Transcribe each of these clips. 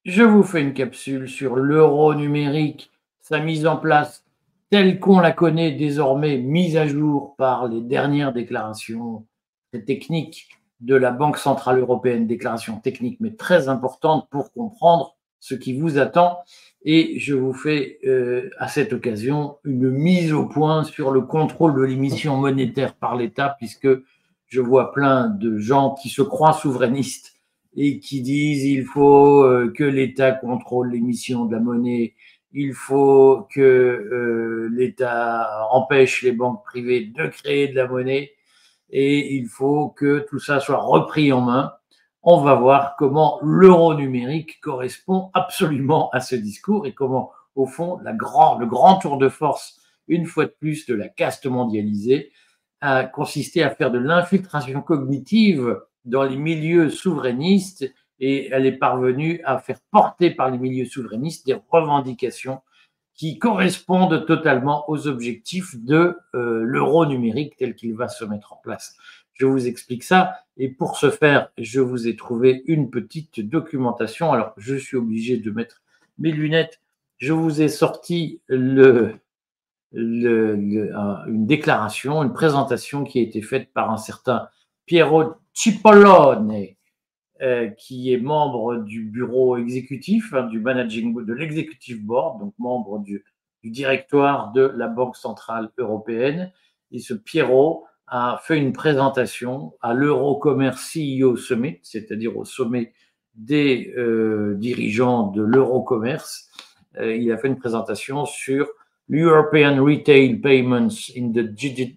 Je vous fais une capsule sur l'euro numérique, sa mise en place telle qu'on la connaît désormais, mise à jour par les dernières déclarations très techniques de la Banque centrale européenne, déclarations techniques mais très importantes pour comprendre ce qui vous attend. Et je vous fais à cette occasion une mise au point sur le contrôle de l'émission monétaire par l'État, puisque je vois plein de gens qui se croient souverainistes et qui disent il faut que l'État contrôle l'émission de la monnaie, il faut que l'État empêche les banques privées de créer de la monnaie et il faut que tout ça soit repris en main. On va voir comment l'euro numérique correspond absolument à ce discours et comment, au fond, le grand tour de force, une fois de plus, de la caste mondialisée a consisté à faire de l'infiltration cognitive dans les milieux souverainistes et elle est parvenue à faire porter par les milieux souverainistes des revendications qui correspondent totalement aux objectifs de l'euro numérique tel qu'il va se mettre en place. Je vous explique ça et pour ce faire, je vous ai trouvé une petite documentation. Alors, je suis obligé de mettre mes lunettes. Je vous ai sorti une déclaration, une présentation qui a été faite par un certain Piero Cipollone, qui est membre du bureau exécutif, du managing, de l'executive board, donc membre du directoire de la Banque centrale européenne. Et ce Piero a fait une présentation à l'Eurocommerce CEO Summit, c'est-à-dire au sommet des dirigeants de l'Eurocommerce. Il a fait une présentation sur l'European Retail Payments in the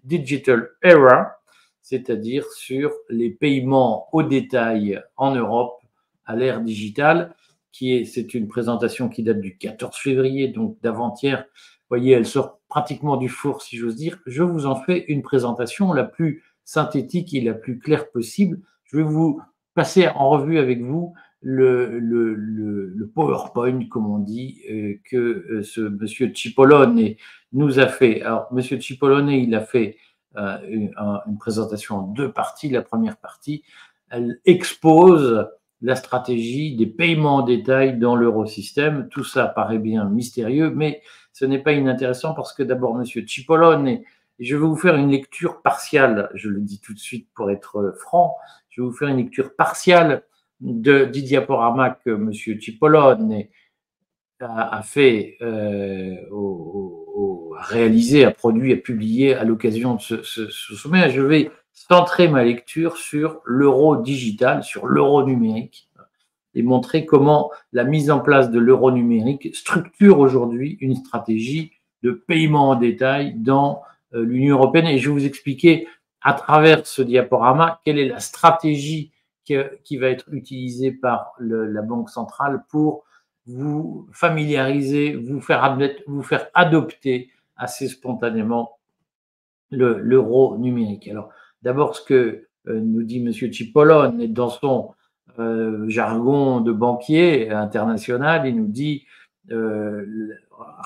Digital Era, c'est-à-dire sur les paiements au détail en Europe à l'ère digitale, c'est une présentation qui date du 14 février, donc d'avant-hier. Vous voyez, elle sort pratiquement du four, si j'ose dire. Je vous en fais une présentation la plus synthétique et la plus claire possible. Je vais vous passer en revue avec vous le PowerPoint, comme on dit, que ce monsieur Cipollone nous a fait. Alors, monsieur Cipollone, il a fait une présentation en deux parties. La première partie, elle expose la stratégie des paiements en détail dans l'eurosystème. Tout ça paraît bien mystérieux, mais ce n'est pas inintéressant parce que d'abord, monsieur Cipollone, et je vais vous faire une lecture partiale, je le dis tout de suite pour être franc, je vais vous faire une lecture partiale du diaporama que monsieur Cipollone a fait, a réalisé, a produit, a publié à l'occasion de ce sommet. Je vais centrer ma lecture sur l'euro digital, sur l'euro numérique, et montrer comment la mise en place de l'euro numérique structure aujourd'hui une stratégie de paiement en détail dans l'Union européenne. Et je vais vous expliquer à travers ce diaporama quelle est la stratégie qui va être utilisée par la Banque centrale pour vous familiariser, vous faire adopter assez spontanément l'euro numérique. Alors, d'abord, ce que nous dit M. Cipollone, dans son jargon de banquier international, il nous dit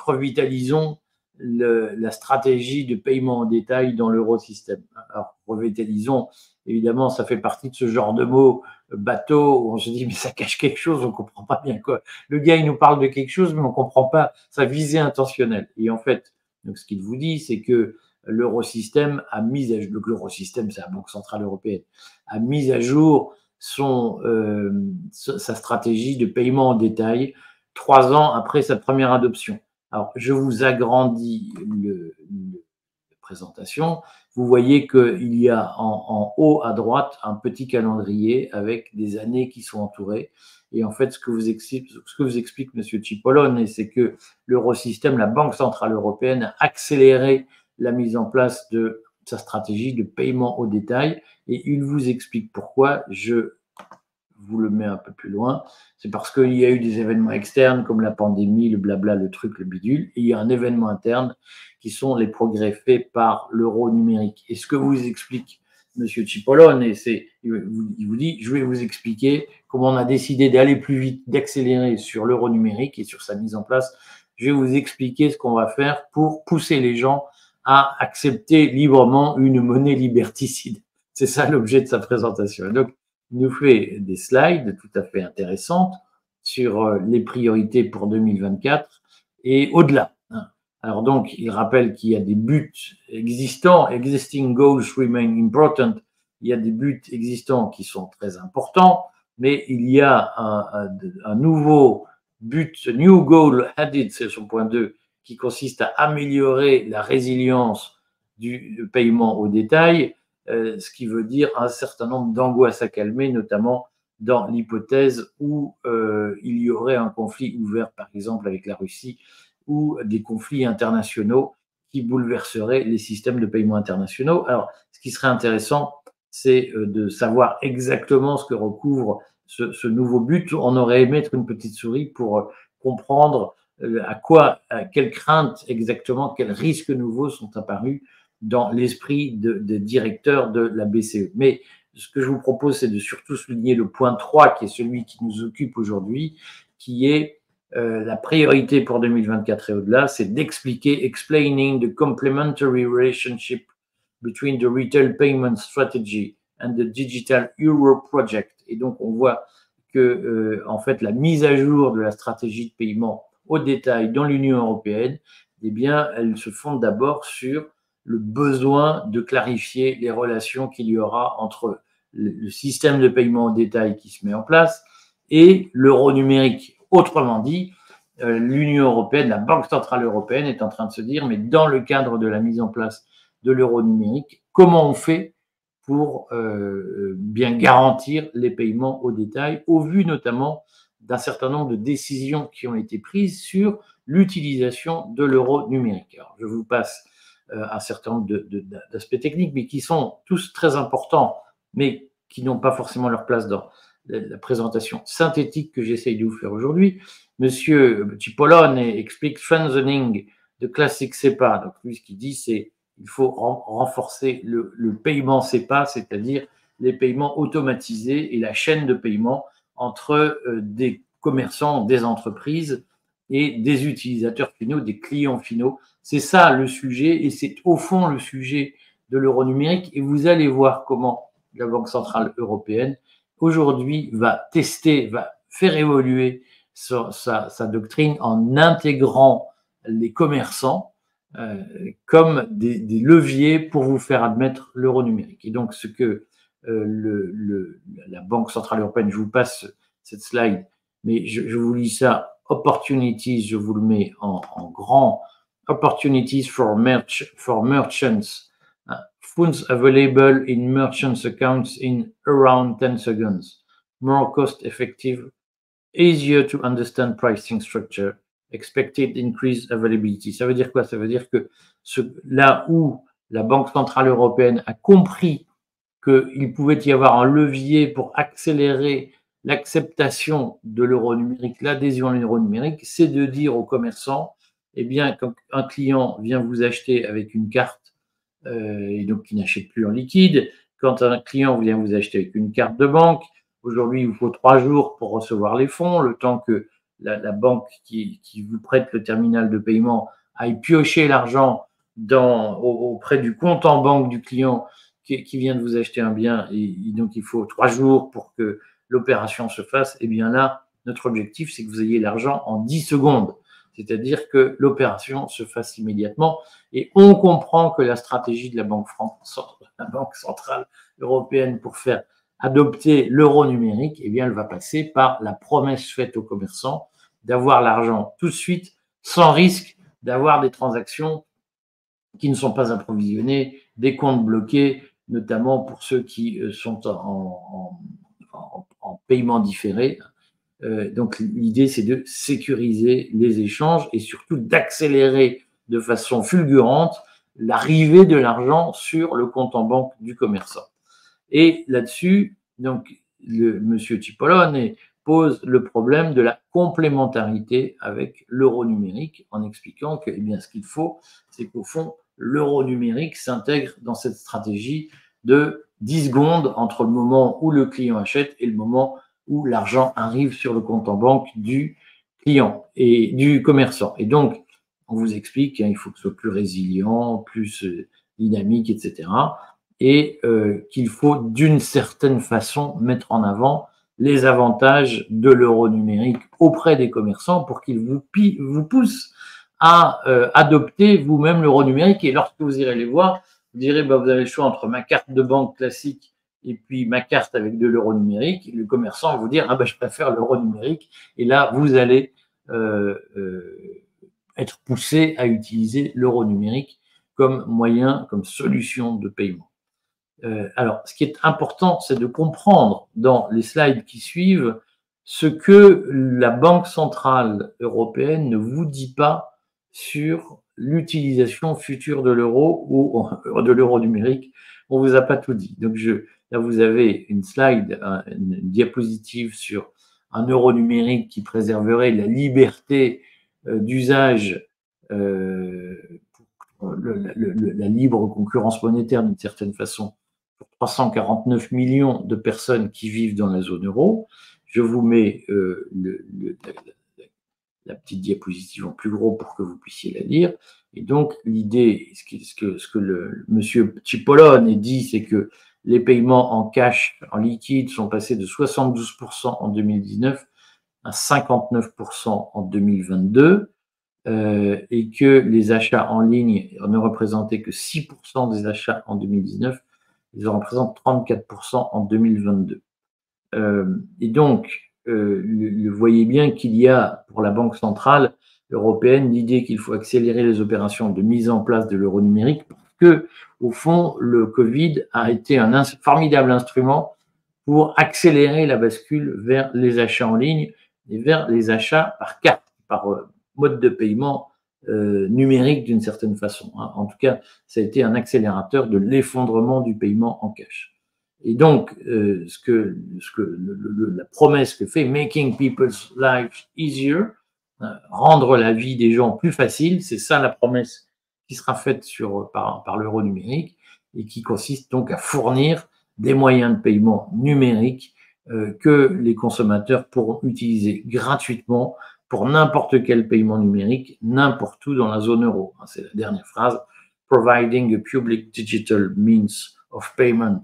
revitalisons la stratégie de paiement en détail dans l'eurosystème. Alors, revitalisons, évidemment, ça fait partie de ce genre de mots bateau où on se dit mais ça cache quelque chose, on comprend pas bien quoi. Le gars, il nous parle de quelque chose, mais on comprend pas sa visée intentionnelle. Et en fait, donc, ce qu'il vous dit, c'est que l'eurosystème a mis à jour, l'eurosystème, c'est la Banque centrale européenne, a mis à jour sa stratégie de paiement en détail 3 ans après sa première adoption. Alors, je vous agrandis la présentation. Vous voyez qu'il y a en haut à droite un petit calendrier avec des années qui sont entourées. Et en fait, ce que vous explique M. Cipollone, c'est que l'eurosystème, la Banque centrale européenne, a accéléré la mise en place de sa stratégie de paiement au détail. Et il vous explique pourquoi. Je vous le mets un peu plus loin. C'est parce qu'il y a eu des événements externes comme la pandémie, le blabla, le truc, le bidule. Et il y a un événement interne qui sont les progrès faits par l'euro numérique. Et ce que vous explique M. Cipollone, il vous dit, je vais vous expliquer comment on a décidé d'aller plus vite, d'accélérer sur l'euro numérique et sur sa mise en place. Je vais vous expliquer ce qu'on va faire pour pousser les gens à accepter librement une monnaie liberticide. C'est ça l'objet de sa présentation. Donc, il nous fait des slides tout à fait intéressantes sur les priorités pour 2024 et au-delà. Alors donc, il rappelle qu'il y a des buts existants, existing goals remain important. Il y a des buts existants qui sont très importants, mais il y a un nouveau but, new goal added, c'est son point 2, qui consiste à améliorer la résilience du paiement au détail, ce qui veut dire un certain nombre d'angoisses à calmer, notamment dans l'hypothèse où il y aurait un conflit ouvert, par exemple, avec la Russie, ou des conflits internationaux qui bouleverseraient les systèmes de paiement internationaux. Alors, ce qui serait intéressant, c'est de savoir exactement ce que recouvre ce nouveau but. On aurait aimé mettre une petite souris pour comprendre à quelles craintes exactement, quels risques nouveaux sont apparus dans l'esprit des directeurs de la BCE. Mais ce que je vous propose, c'est de surtout souligner le point 3, qui est celui qui nous occupe aujourd'hui, qui est la priorité pour 2024 et au-delà, c'est d'expliquer, explaining the complementary relationship between the retail payment strategy and the digital euro project. Et donc, on voit que, en fait, la mise à jour de la stratégie de paiement au détail dans l'Union européenne, eh bien, elle se fonde d'abord sur le besoin de clarifier les relations qu'il y aura entre le système de paiement au détail qui se met en place et l'euro numérique. Autrement dit, l'Union européenne, la Banque centrale européenne est en train de se dire, mais dans le cadre de la mise en place de l'euro numérique, comment on fait pour bien garantir les paiements au détail, au vu notamment d'un certain nombre de décisions qui ont été prises sur l'utilisation de l'euro numérique. Alors, je vous passe un certain nombre d'aspects techniques, mais qui sont tous très importants, mais qui n'ont pas forcément leur place dans la présentation synthétique que j'essaye de vous faire aujourd'hui. Monsieur Cipollone explique strengthening the classic SEPA. Donc, lui, ce qu'il dit, c'est qu'il faut renforcer le paiement SEPA, c'est-à-dire les paiements automatisés et la chaîne de paiement entre des commerçants, des entreprises et des utilisateurs finaux, des clients finaux. C'est ça le sujet et c'est au fond le sujet de l'euro numérique. Et vous allez voir comment la Banque centrale européenne aujourd'hui va tester, va faire évoluer sa doctrine en intégrant les commerçants comme des leviers pour vous faire admettre l'euro numérique. Et donc, ce que la Banque centrale européenne, je vous passe cette slide, mais je vous lis ça, opportunities, je vous le mets en grand, opportunities for merchants, funds available in merchants accounts in around 10 seconds, more cost effective, easier to understand pricing structure, expected increased availability. Ça veut dire quoi? Ça veut dire que là où la Banque centrale européenne a compris qu'il pouvait y avoir un levier pour accélérer l'acceptation de l'euro numérique, l'adhésion à l'euro numérique, c'est de dire aux commerçants, eh bien, quand un client vient vous acheter avec une carte, et donc qui n'achète plus en liquide, quand un client vient vous acheter avec une carte de banque, aujourd'hui, il vous faut 3 jours pour recevoir les fonds, le temps que la banque qui vous prête le terminal de paiement aille piocher l'argent auprès du compte en banque du client qui vient de vous acheter un bien, et donc il faut 3 jours pour que l'opération se fasse. Et bien là, notre objectif, c'est que vous ayez l'argent en 10 secondes, c'est-à-dire que l'opération se fasse immédiatement. Et on comprend que la stratégie de la Banque centrale européenne pour faire adopter l'euro numérique, eh bien, elle va passer par la promesse faite aux commerçants d'avoir l'argent tout de suite, sans risque d'avoir des transactions qui ne sont pas approvisionnées, des comptes bloqués, notamment pour ceux qui sont en paiement différé. Donc, l'idée, c'est de sécuriser les échanges et surtout d'accélérer de façon fulgurante l'arrivée de l'argent sur le compte en banque du commerçant. Et là-dessus, donc, monsieur Cipollone pose le problème de la complémentarité avec l'euro numérique en expliquant que, eh bien, ce qu'il faut, c'est qu'au fond, l'euro numérique s'intègre dans cette stratégie de 10 secondes entre le moment où le client achète et le moment où l'argent arrive sur le compte en banque du client et du commerçant. Et donc, on vous explique qu'il faut que ce soit plus résilient, plus dynamique, etc. Et qu'il faut d'une certaine façon mettre en avant les avantages de l'euro numérique auprès des commerçants pour qu'ils vous poussent à adopter vous-même l'euro numérique. Et lorsque vous irez les voir, vous direz, bah, vous avez le choix entre ma carte de banque classique et puis ma carte avec de l'euro numérique. Le commerçant va vous dire, ah bah, je préfère l'euro numérique. Et là, vous allez être poussé à utiliser l'euro numérique comme moyen, comme solution de paiement. Alors, ce qui est important, c'est de comprendre dans les slides qui suivent ce que la Banque centrale européenne ne vous dit pas sur l'utilisation future de l'euro ou de l'euro numérique. On vous a pas tout dit. Donc, là, vous avez une slide, une diapositive sur un euro numérique qui préserverait la liberté d'usage, la libre concurrence monétaire d'une certaine façon pour 349 millions de personnes qui vivent dans la zone euro. Je vous mets la petite diapositive en plus gros pour que vous puissiez la lire. Et donc, l'idée, ce que le monsieur Cipollone dit, c'est que les paiements en cash, en liquide, sont passés de 72% en 2019 à 59% en 2022. Et que les achats en ligne ne représentaient que 6% des achats en 2019, ils en représentent 34% en 2022. Et donc, vous voyez bien qu'il y a pour la Banque centrale européenne l'idée qu'il faut accélérer les opérations de mise en place de l'euro numérique parce que, au fond, le Covid a été un formidable instrument pour accélérer la bascule vers les achats en ligne et vers les achats par carte, par mode de paiement numérique d'une certaine façon. En tout cas, ça a été un accélérateur de l'effondrement du paiement en cash. Et donc, la promesse que fait Making People's Lives Easier, rendre la vie des gens plus facile, c'est ça la promesse qui sera faite par l'euro numérique et qui consiste donc à fournir des moyens de paiement numériques que les consommateurs pourront utiliser gratuitement pour n'importe quel paiement numérique, n'importe où dans la zone euro. C'est la dernière phrase. Providing a public digital means of payment.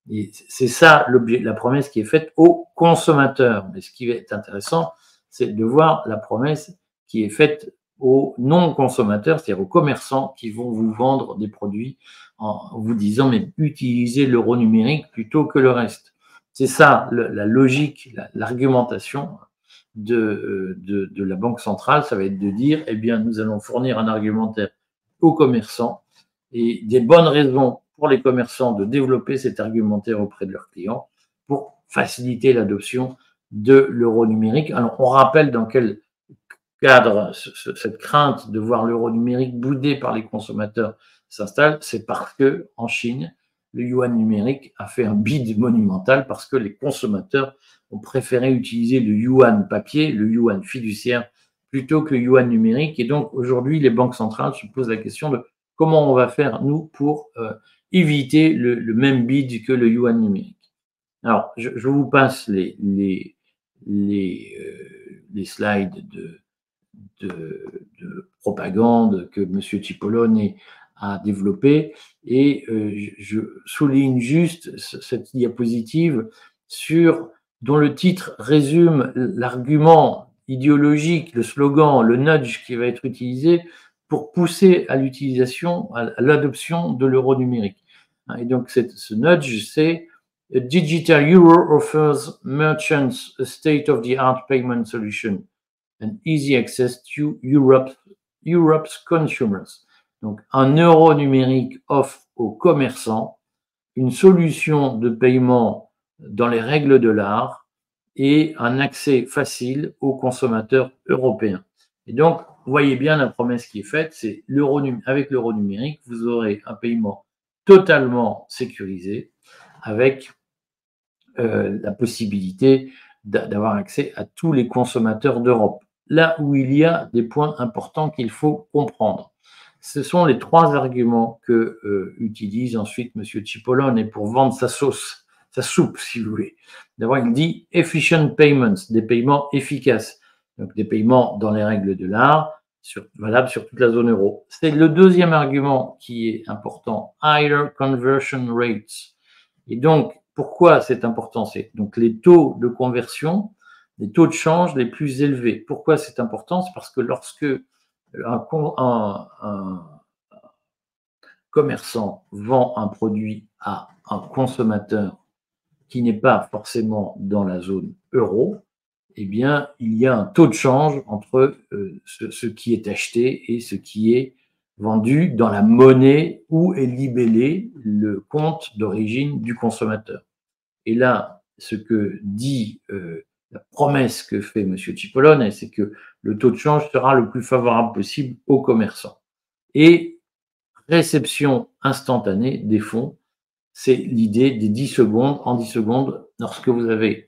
Et c'est ça l'objet, la promesse qui est faite aux consommateurs. Mais ce qui est intéressant, c'est de voir la promesse qui est faite aux non-consommateurs, c'est-à-dire aux commerçants qui vont vous vendre des produits en vous disant mais utilisez l'euro numérique plutôt que le reste. C'est ça la logique, l'argumentation de la Banque centrale, ça va être de dire eh bien nous allons fournir un argumentaire aux commerçants et des bonnes raisons pour les commerçants de développer cet argumentaire auprès de leurs clients pour faciliter l'adoption de l'euro numérique. Alors on rappelle dans quel cadre cette crainte de voir l'euro numérique boudé par les consommateurs s'installe, c'est parce que en Chine, le yuan numérique a fait un bid monumental parce que les consommateurs ont préféré utiliser le yuan papier, le yuan fiduciaire, plutôt que le yuan numérique. Et donc aujourd'hui, les banques centrales se posent la question de comment on va faire, nous, pour éviter le même bid que le yuan numérique. Alors, je vous passe les slides de propagande que M. Cipollone a développé et je souligne juste cette diapositive dont le titre résume l'argument idéologique, le slogan, le nudge qui va être utilisé pour pousser à l'utilisation, à l'adoption de l'euro numérique. Et donc ce nudge, c'est Digital Euro offers merchants a state-of-the-art payment solution and easy access to Europe's consumers. Donc, un euro numérique offre aux commerçants une solution de paiement dans les règles de l'art et un accès facile aux consommateurs européens. Et donc, vous voyez bien la promesse qui est faite, c'est avec l'euro numérique, vous aurez un paiement totalement sécurisé avec la possibilité d'avoir accès à tous les consommateurs d'Europe. Là où il y a des points importants qu'il faut comprendre. Ce sont les trois arguments que utilise ensuite M. Cipollone pour vendre sa sauce, sa soupe, si vous voulez. D'abord, il dit efficient payments, des paiements efficaces, donc des paiements dans les règles de l'art, valables sur toute la zone euro. C'est le deuxième argument qui est important, higher conversion rates. Et donc, Pourquoi c'est important? C'est donc les taux de conversion, les taux de change les plus élevés. Pourquoi c'est important? C'est parce que lorsque un commerçant vend un produit à un consommateur qui n'est pas forcément dans la zone euro, eh bien, il y a un taux de change entre ce qui est acheté et ce qui est vendu dans la monnaie où est libellé le compte d'origine du consommateur. Et là, ce que dit la promesse que fait M. Cipollone, c'est que le taux de change sera le plus favorable possible aux commerçants. Et réception instantanée des fonds, c'est l'idée des 10 secondes. En 10 secondes, lorsque vous avez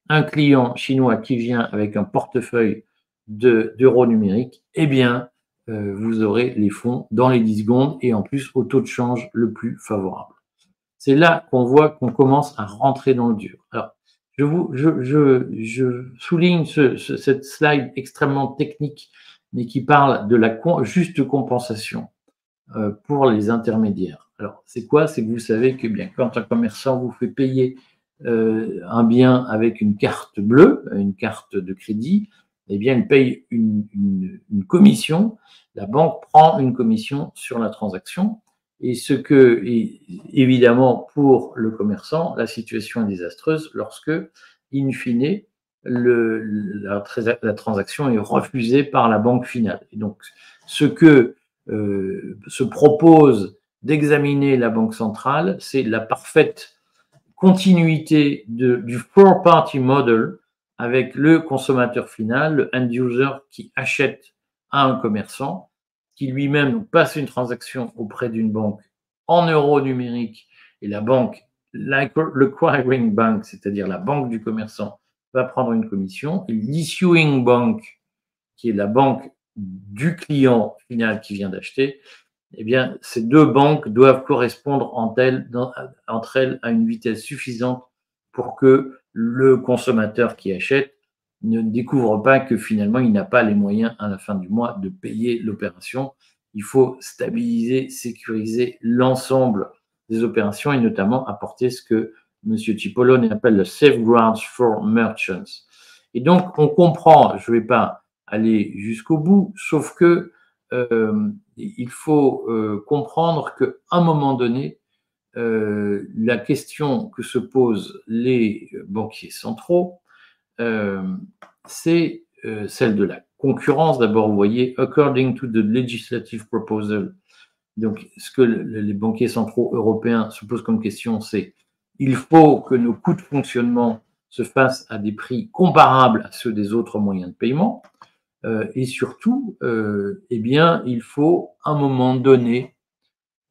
un client chinois qui vient avec un portefeuille d'euros numériques, eh bien, vous aurez les fonds dans les 10 secondes et en plus au taux de change le plus favorable. C'est là qu'on voit qu'on commence à rentrer dans le dur. Alors, je souligne cette slide extrêmement technique, mais qui parle de la juste compensation pour les intermédiaires. Alors, c'est quoi? C'est que vous savez que bien, quand un commerçant vous fait payer un bien avec une carte bleue, une carte de crédit, eh bien, il paye une commission. La banque prend une commission sur la transaction. Et ce que, évidemment, pour le commerçant, la situation est désastreuse lorsque, in fine, la transaction est refusée par la banque finale. Et donc, ce que se propose d'examiner la Banque centrale, c'est la parfaite continuité du four-party model avec le consommateur final, le end-user qui achète à un commerçant, qui lui-même passe une transaction auprès d'une banque en euros numériques et la banque, l'acquiring bank, c'est-à-dire la banque du commerçant, va prendre une commission et l'issuing bank, qui est la banque du client final qui vient d'acheter, eh bien, ces deux banques doivent correspondre entre elles à une vitesse suffisante pour que le consommateur qui achète ne découvre pas que finalement, il n'a pas les moyens à la fin du mois de payer l'opération. Il faut stabiliser, sécuriser l'ensemble des opérations et notamment apporter ce que M. Cipollone appelle le safeguards for merchants. Et donc, on comprend, je ne vais pas aller jusqu'au bout, sauf que il faut comprendre qu'à un moment donné, la question que se posent les banquiers centraux, c'est celle de la concurrence. D'abord, vous voyez, according to the legislative proposal, donc ce que les banquiers centraux européens se posent comme question, c'est il faut que nos coûts de fonctionnement se fassent à des prix comparables à ceux des autres moyens de paiement. Et surtout, eh bien, il faut à un moment donné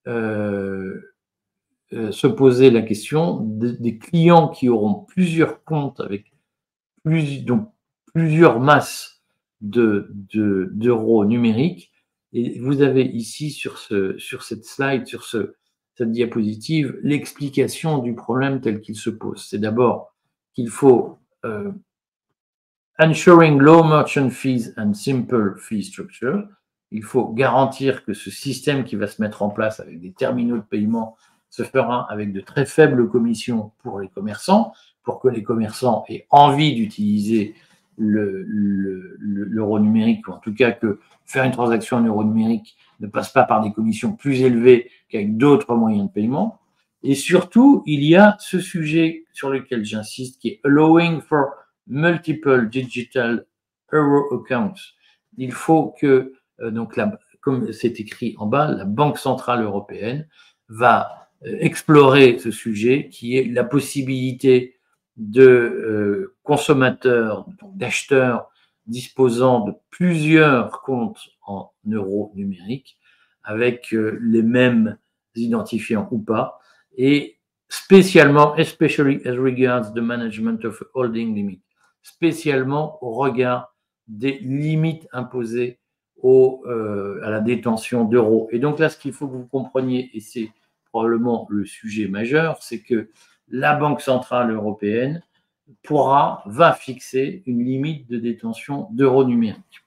se poser la question des clients qui auront plusieurs comptes avec donc plusieurs masses d'euros numériques. Et vous avez ici sur cette slide, sur cette diapositive, l'explication du problème tel qu'il se pose. C'est d'abord qu'il faut ensuring low merchant fees and simple fee structure. Il faut garantir que ce système qui va se mettre en place avec des terminaux de paiement se fera avec de très faibles commissions pour les commerçants, pour que les commerçants aient envie d'utiliser l'euro numérique, ou en tout cas que faire une transaction en euro numérique ne passe pas par des commissions plus élevées qu'avec d'autres moyens de paiement. Et surtout, il y a ce sujet sur lequel j'insiste, qui est allowing for multiple digital euro accounts. Il faut que, donc comme c'est écrit en bas, la Banque centrale européenne va explorer ce sujet qui est la possibilité de consommateurs, d'acheteurs disposant de plusieurs comptes en euros numériques avec les mêmes identifiants ou pas, et spécialement, especially as regards the management of holding limit, spécialement au regard des limites imposées à la détention d'euros. Et donc là, ce qu'il faut que vous compreniez, et c'est probablement le sujet majeur, c'est que la Banque centrale européenne va fixer une limite de détention d'euros numériques.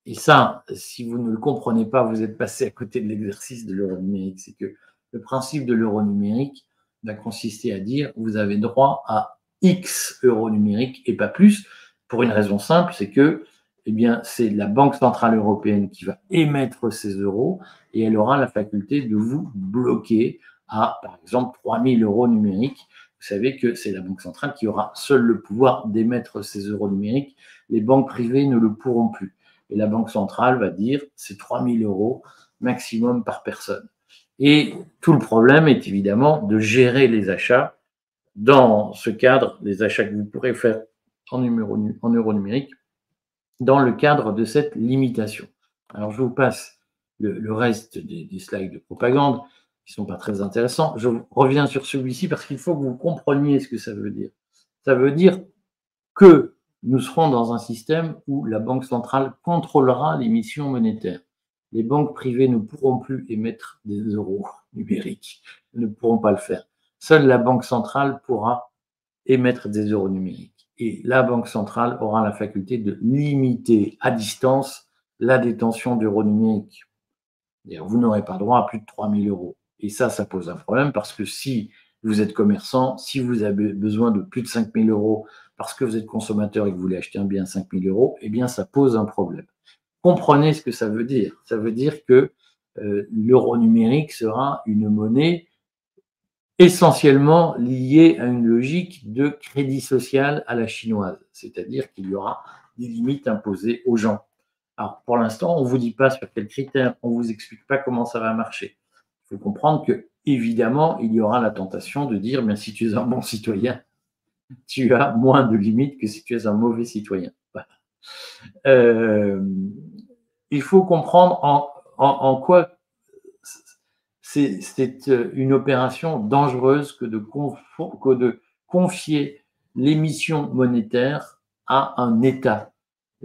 Et ça, si vous ne le comprenez pas, vous êtes passé à côté de l'exercice de l'euro numérique. C'est que le principe de l'euro numérique, va consister à dire vous avez droit à X euros numériques et pas plus, pour une raison simple, c'est que eh bien, c'est la Banque centrale européenne qui va émettre ces euros et elle aura la faculté de vous bloquer à, par exemple, 3 000 euros numériques. Vous savez que c'est la Banque centrale qui aura seul le pouvoir d'émettre ces euros numériques. Les banques privées ne le pourront plus. Et la Banque centrale va dire c'est 3 000 euros maximum par personne. Et tout le problème est évidemment de gérer les achats dans ce cadre, les achats que vous pourrez faire en euros numériques, dans le cadre de cette limitation. Alors, je vous passe le reste des slides de propagande qui ne sont pas très intéressants. Je reviens sur celui-ci parce qu'il faut que vous compreniez ce que ça veut dire. Ça veut dire que nous serons dans un système où la Banque centrale contrôlera l'émission monétaire. Les banques privées ne pourront plus émettre des euros numériques, ne pourront pas le faire. Seule la Banque centrale pourra émettre des euros numériques. Et la Banque centrale aura la faculté de limiter à distance la détention d'euros numériques. Vous n'aurez pas droit à plus de 3 000 euros. Et ça pose un problème parce que si vous êtes commerçant, si vous avez besoin de plus de 5 000 euros parce que vous êtes consommateur et que vous voulez acheter un bien à 5 000 euros, eh bien, ça pose un problème. Comprenez ce que ça veut dire. Ça veut dire que l'euro numérique sera une monnaie essentiellement liée à une logique de crédit social à la chinoise, c'est-à-dire qu'il y aura des limites imposées aux gens. Alors, pour l'instant, on ne vous dit pas sur quels critères, on ne vous explique pas comment ça va marcher. Il faut comprendre que, évidemment, il y aura la tentation de dire, bien, si tu es un bon citoyen, tu as moins de limites que si tu es un mauvais citoyen. Voilà. Il faut comprendre en quoi c'est une opération dangereuse que de confier l'émission monétaire à un État.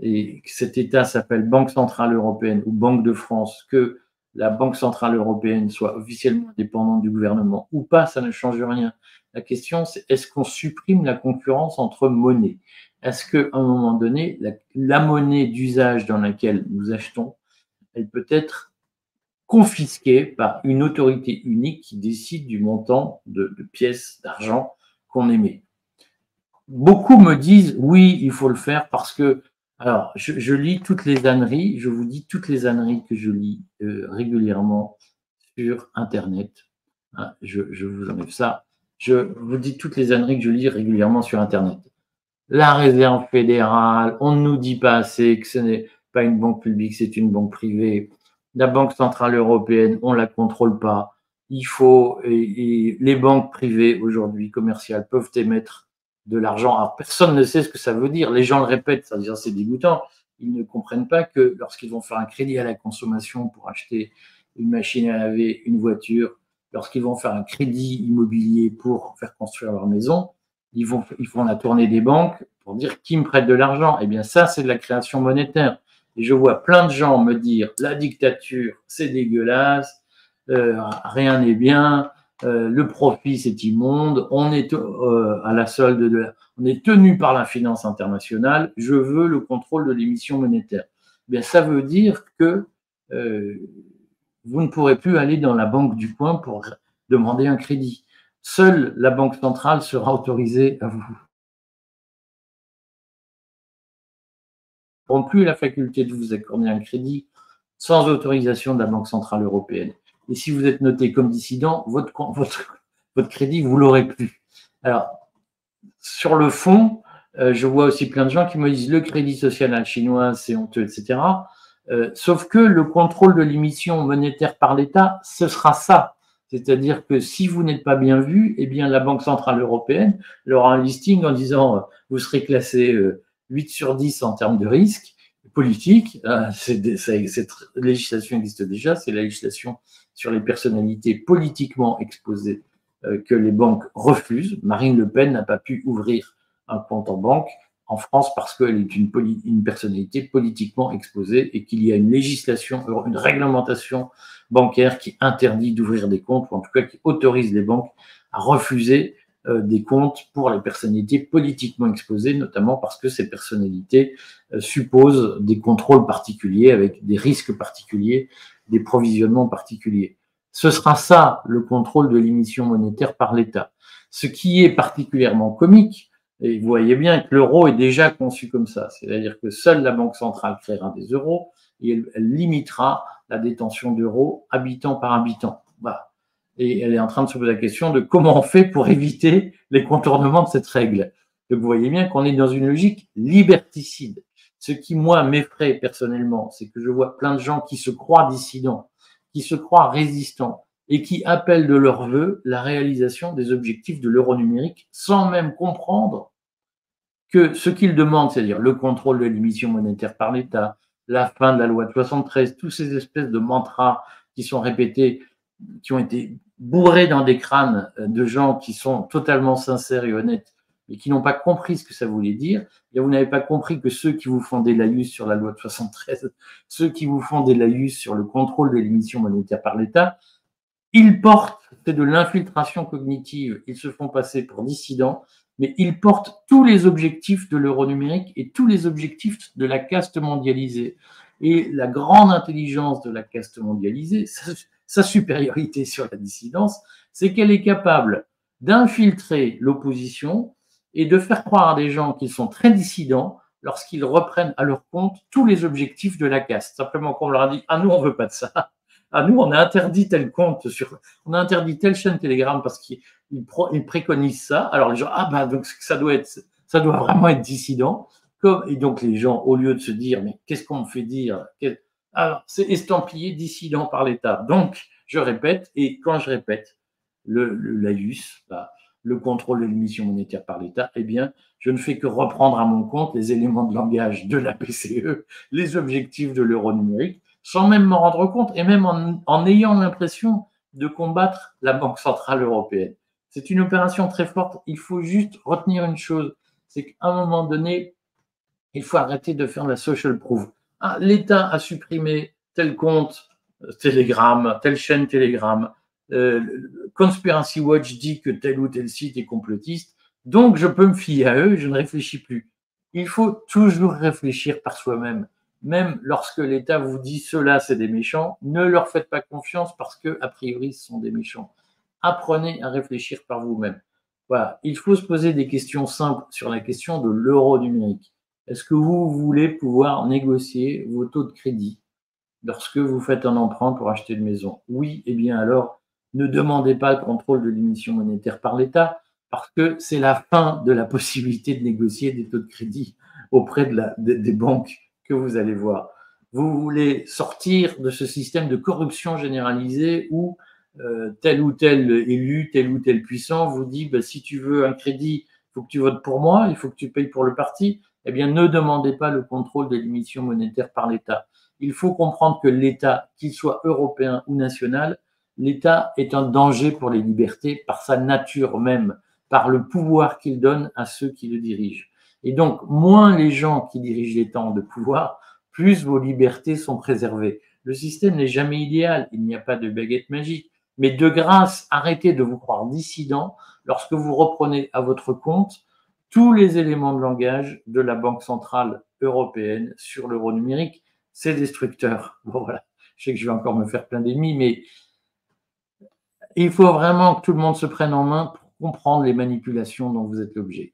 Et cet État s'appelle Banque centrale européenne ou Banque de France. Que la Banque centrale européenne soit officiellement dépendante du gouvernement ou pas, ça ne change rien. La question, c'est est-ce qu'on supprime la concurrence entre monnaies? Est-ce qu'à un moment donné, la monnaie d'usage dans laquelle nous achetons, elle peut être confisquée par une autorité unique qui décide du montant de pièces d'argent qu'on émet? Beaucoup me disent oui, il faut le faire parce que, alors, je lis toutes les âneries, je vous dis toutes les âneries que je lis régulièrement sur Internet. Hein, je vous enlève ça. Je vous dis toutes les âneries que je lis régulièrement sur Internet. La Réserve fédérale, on ne nous dit pas assez que ce n'est pas une banque publique, c'est une banque privée. La Banque centrale européenne, on ne la contrôle pas. Il faut, et les banques privées aujourd'hui, commerciales, peuvent émettre de l'argent. Alors, personne ne sait ce que ça veut dire. Les gens le répètent, c'est-à-dire c'est dégoûtant. Ils ne comprennent pas que lorsqu'ils vont faire un crédit à la consommation pour acheter une machine à laver, une voiture, lorsqu'ils vont faire un crédit immobilier pour faire construire leur maison, ils font la tournée des banques pour dire qui me prête de l'argent. Eh bien, ça, c'est de la création monétaire. Et je vois plein de gens me dire la dictature, c'est dégueulasse, rien n'est bien, le profit, c'est immonde, on est à la solde on est tenu par la finance internationale, je veux le contrôle de l'émission monétaire. Eh bien, ça veut dire que vous ne pourrez plus aller dans la banque du coin pour demander un crédit. Seule la Banque centrale sera autorisée à vous. Ils n'auront plus la faculté de vous accorder un crédit sans autorisation de la Banque centrale européenne. Et si vous êtes noté comme dissident, votre crédit, vous ne l'aurez plus. Alors, sur le fond, je vois aussi plein de gens qui me disent le crédit social chinois, c'est honteux, etc. Sauf que le contrôle de l'émission monétaire par l'État, ce sera ça. C'est-à-dire que si vous n'êtes pas bien vu, eh bien la Banque centrale européenne aura un listing en disant vous serez classé 8 sur 10 en termes de risque politique. Cette législation existe déjà, c'est la législation sur les personnalités politiquement exposées que les banques refusent. Marine Le Pen n'a pas pu ouvrir un compte en banque en France parce qu'elle est une personnalité politiquement exposée et qu'il y a une législation, une réglementation bancaire qui interdit d'ouvrir des comptes, ou en tout cas qui autorise les banques à refuser des comptes pour les personnalités politiquement exposées, notamment parce que ces personnalités supposent des contrôles particuliers avec des risques particuliers, des provisionnements particuliers. Ce sera ça, le contrôle de l'émission monétaire par l'État. Ce qui est particulièrement comique, et vous voyez bien que l'euro est déjà conçu comme ça, c'est-à-dire que seule la Banque centrale créera des euros et elle limitera la détention d'euros habitant par habitant. Voilà. Et elle est en train de se poser la question de comment on fait pour éviter les contournements de cette règle. Donc vous voyez bien qu'on est dans une logique liberticide. Ce qui, moi, m'effraie personnellement, c'est que je vois plein de gens qui se croient dissidents, qui se croient résistants et qui appellent de leur vœu la réalisation des objectifs de l'euro numérique sans même comprendre que ce qu'ils demandent, c'est-à-dire le contrôle de l'émission monétaire par l'État, la fin de la loi de 73, tous ces espèces de mantras qui sont répétés, qui ont été bourrés dans des crânes de gens qui sont totalement sincères et honnêtes, mais qui n'ont pas compris ce que ça voulait dire. Et vous n'avez pas compris que ceux qui vous font des laïus sur la loi de 73, ceux qui vous font des laïus sur le contrôle de l'émission monétaire par l'État, ils portent, c'est de l'infiltration cognitive, ils se font passer pour dissidents, mais ils portent tous les objectifs de l'euro numérique et tous les objectifs de la caste mondialisée. Et la grande intelligence de la caste mondialisée, sa supériorité sur la dissidence, c'est qu'elle est capable d'infiltrer l'opposition et de faire croire à des gens qui sont très dissidents lorsqu'ils reprennent à leur compte tous les objectifs de la caste. Simplement qu'on leur a dit « Ah, nous, on veut pas de ça ». Ah, nous, on a interdit tel compte on a interdit telle chaîne Telegram parce qu'ils préconisent ça. Alors les gens, ah ben donc ça doit vraiment être dissident. Et donc les gens, au lieu de se dire, mais qu'est-ce qu'on me fait dire? Alors c'est estampillé dissident par l'État. Donc je répète, et quand je répète le laïus, le contrôle de l'émission monétaire par l'État, eh bien, je ne fais que reprendre à mon compte les éléments de langage de la BCE, les objectifs de l'euro numérique, sans même m'en rendre compte et même en ayant l'impression de combattre la Banque centrale européenne. C'est une opération très forte. Il faut juste retenir une chose, c'est qu'à un moment donné, il faut arrêter de faire la social proof. Ah, l'État a supprimé tel compte Telegram, telle chaîne Telegram. Conspiracy Watch dit que tel ou tel site est complotiste, donc je peux me fier à eux, je ne réfléchis plus. Il faut toujours réfléchir par soi-même. Même lorsque l'État vous dit ceux-là, c'est des méchants, ne leur faites pas confiance parce que, a priori, ce sont des méchants. Apprenez à réfléchir par vous-même. Voilà. Il faut se poser des questions simples sur la question de l'euro numérique. Est-ce que vous voulez pouvoir négocier vos taux de crédit lorsque vous faites un emprunt pour acheter une maison? Oui, eh bien alors, ne demandez pas le contrôle de l'émission monétaire par l'État parce que c'est la fin de la possibilité de négocier des taux de crédit auprès des banques que vous allez voir. Vous voulez sortir de ce système de corruption généralisée où tel ou tel élu, tel ou tel puissant vous dit si tu veux un crédit, il faut que tu votes pour moi, il faut que tu payes pour le parti. Eh bien, ne demandez pas le contrôle de l'émission monétaire par l'État. Il faut comprendre que l'État, qu'il soit européen ou national, l'État est un danger pour les libertés par sa nature même, par le pouvoir qu'il donne à ceux qui le dirigent. Et donc, moins les gens qui dirigent l'État ont de pouvoir, plus vos libertés sont préservées. Le système n'est jamais idéal, il n'y a pas de baguette magique, mais de grâce, arrêtez de vous croire dissident lorsque vous reprenez à votre compte tous les éléments de langage de la Banque centrale européenne sur l'euro numérique. C'est destructeur. Bon, voilà. Je sais que je vais encore me faire plein d'ennemis, mais il faut vraiment que tout le monde se prenne en main pour comprendre les manipulations dont vous êtes l'objet.